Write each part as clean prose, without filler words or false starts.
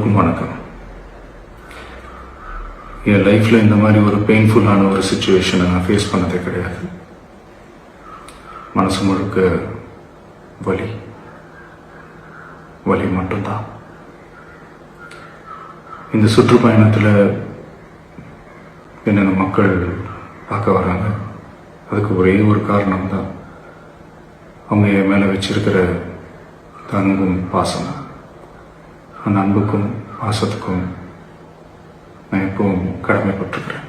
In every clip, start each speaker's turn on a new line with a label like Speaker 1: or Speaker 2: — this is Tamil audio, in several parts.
Speaker 1: எல்லோருக்கும் வணக்கம். என் லைஃப்பில் இந்த மாதிரி ஒரு பெயின்ஃபுல்லான ஒரு சுச்சுவேஷனை நான் ஃபேஸ் பண்ணதே கிடையாது. மனசு முழுக்க வலி மட்டும்தான். இந்த சுற்றுப்பயணத்தில் என்னென்ன மக்கள் பார்க்க வராங்க, அதுக்கு ஒரே ஒரு காரணம் தான், அவங்க என் மேலே வச்சிருக்கிற அன்பும் பாசம். அந்த அன்புக்கும் பாசத்துக்கும் நான் எப்பவும் கடமைப்பட்டிருக்கிறேன்.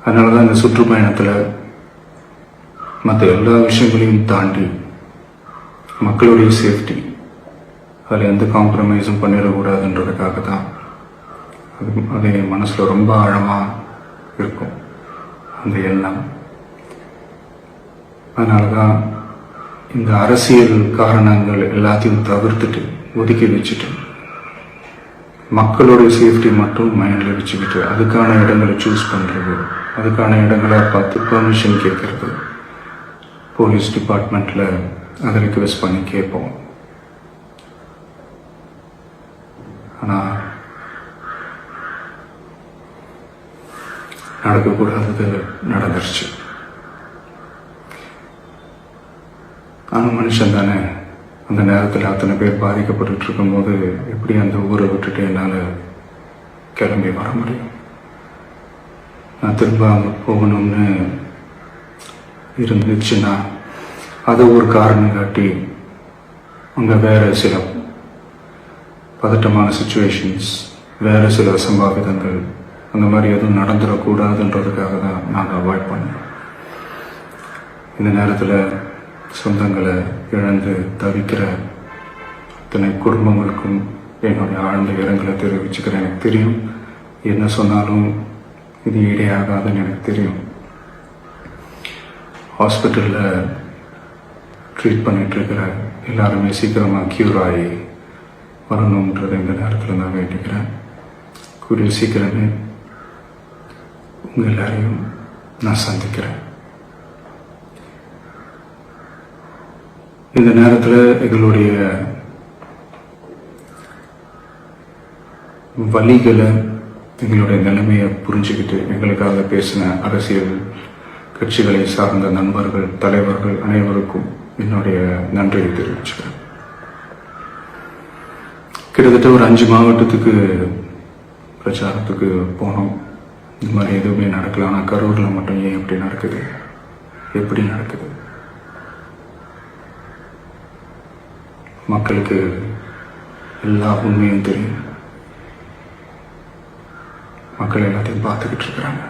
Speaker 1: அதனால தான் இந்த சுற்றுப்பயணத்தில் மற்ற எல்லா விஷயங்களையும் தாண்டி மக்களுடைய சேஃப்டி, அதில் எந்த காம்ப்ரமைஸும் பண்ணிடக்கூடாதுன்றதுக்காக தான் அது என் மனசில் ரொம்ப ஆழமாக இருக்கும் அந்த எண்ணம். அதனால தான் இந்த அரசியல் காரணங்கள் எல்லாத்தையும் தவிர்த்துட்டு ஒதுக்கி வச்சுட்டு மக்களுடைய சேஃப்டி மட்டும் மைண்டில் வச்சுக்கிட்டு அதுக்கான இடங்களை சூஸ் பண்ணுறது, அதுக்கான இடங்களை பார்த்து பெர்மிஷன் கேட்கறது, போலீஸ் டிபார்ட்மெண்ட்டில் அதை ரிக்வெஸ்ட் பண்ணி கேட்போம். ஆனால் நடக்கக்கூடாதது நடந்துருச்சு. ஆனால் மனுஷன் தானே, அந்த நேரத்தில் அத்தனை பேர் பாதிக்கப்பட்டு இருக்கும்போது எப்படி அந்த ஊரை விட்டுட்டு என்னால் கிளம்பி வர முடியும்? நான் திரும்ப அங்கே போகணும்னு இருந்துச்சுன்னா அதை ஒரு காரணம் காட்டி அங்கே வேறு சில பதட்டமான சுச்சுவேஷன்ஸ், வேறு சில சம்பாவிதங்கள், அந்த மாதிரி எதுவும் நடந்துடக்கூடாதுன்றதுக்காக தான் நாங்கள் அவாய்ட் பண்ணோம். இந்த நேரத்தில் சொந்தங்களை இழந்து தவிக்கிற அத்தனை குடும்பங்களுக்கும் என்னுடைய ஆழ்ந்த இரங்கலை தெரிவிச்சுக்கிறேன். எனக்கு தெரியும், என்ன சொன்னாலும் இது ஈடையாகாதுன்னு எனக்கு தெரியும். ஹாஸ்பிட்டலில் ட்ரீட் பண்ணிகிட்ருக்கிற எல்லாருமே சீக்கிரமாக க்யூர் ஆகி வரணுன்றதை இந்த நேரத்தில் நான் வேண்டிக்கிறேன். கூடிய சீக்கிரமே உங்கள் எல்லாரையும் நான் சந்திக்கிறேன். இந்த நேரத்தில் எங்களுடைய வலிகளை, எங்களுடைய நிலைமையை புரிஞ்சுக்கிட்டு எங்களுக்காக பேசின அரசியல் கட்சிகளை சார்ந்த நண்பர்கள், தலைவர்கள் அனைவருக்கும் என்னுடைய நன்றியை தெரிவிச்சுக்கிறேன். கிட்டத்தட்ட ஒரு 5 மாவட்டத்துக்கு பிரச்சாரத்துக்கு போனோம். இந்த மாதிரி எதுவுமே நடக்கல. ஆனால் கரூரில் மட்டும் ஏன் எப்படி நடக்குது, எப்படி நடக்குது? மக்களுக்கு எல்லா உண்மையும் தெரியும். மக்கள் எல்லாத்தையும் பார்த்துக்கிட்டு இருக்கிறாங்க.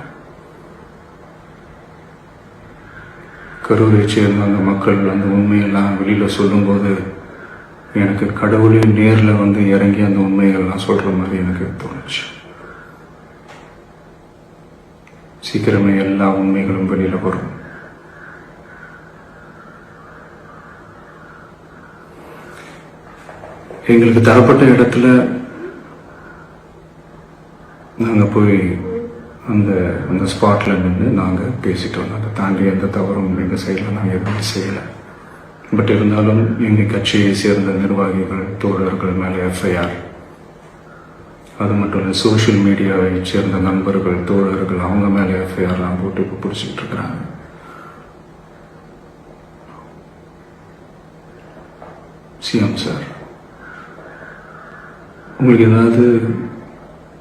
Speaker 1: கரூரை சேர்ந்த அந்த மக்கள் அந்த உண்மையெல்லாம் வெளியில் சொல்லும்போது எனக்கு கடவுளே நேரில் வந்து இறங்கி அந்த உண்மைகள்லாம் சொல்கிற மாதிரி எனக்கு தோணுச்சு. சீக்கிரமே எல்லா உண்மைகளும் வெளியில் வரும். எங்களுக்கு தரப்பட்ட இடத்துல நாங்கள் போய் அந்த ஸ்பாட்டில் நின்று நாங்கள் பேசிட்டோம். அதை தாண்டி எந்த தவறும் எங்கள் சைடில் நாங்கள் எதுவுமே செய்யலை. பட் இருந்தாலும் எங்கள் கட்சியை சேர்ந்த நிர்வாகிகள், தோழர்கள் மேலே எஃப்ஐஆர், அது மட்டும் இல்லை சோஷியல் மீடியாவை சேர்ந்த நண்பர்கள், தோழர்கள், அவங்க மேலே எஃப்ஐஆர்லாம் போட்டு இப்போ பிடிச்சிக்கிட்டு இருக்கிறாங்க. சிஎம் சார், உங்களுக்கு ஏதாவது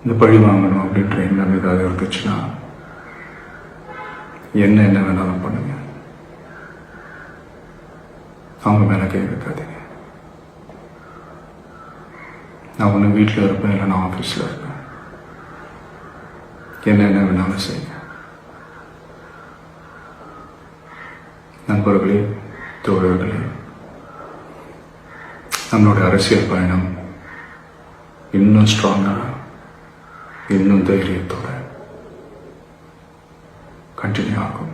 Speaker 1: இந்த பழி வாங்கணும் அப்படின்ற எண்ணம் ஏதாவது இருந்துச்சுன்னா என்ன வேணாலும் பண்ணுங்க. அவங்க மேலே கை வைக்காதீங்க. நான் ஒன்று வீட்டில் இருப்பேன், இல்லை நான் ஆஃபீஸில் இருப்பேன். என்ன வேணாலும் செய்யுங்க. நண்பர்களே, தோழர்களே, நம்மளுடைய அரசியல் பயணம் இன்னும் ஸ்ட்ராங்காக, இன்னும் தைரியத்தோட கண்டினியூ ஆகும்.